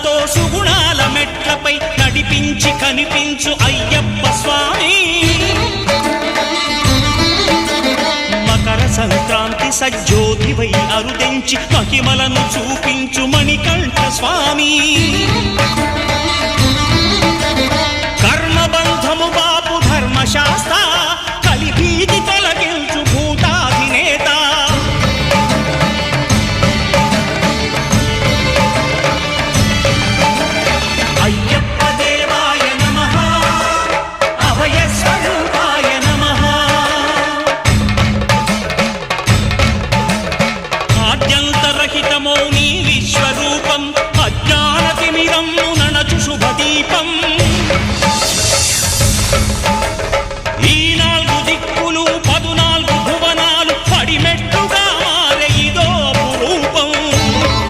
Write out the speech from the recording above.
సుఖాలతో సుగుణాల మెట్లపై నడిపించి కనిపించు అయ్యప్ప స్వామి. మకర సంక్రాంతి సజ్జోతివై అరుదెంచి మహిమలను చూపించు మణికంఠ స్వామి. కర్మబంధము బాపు ధర్మశాస్త్ర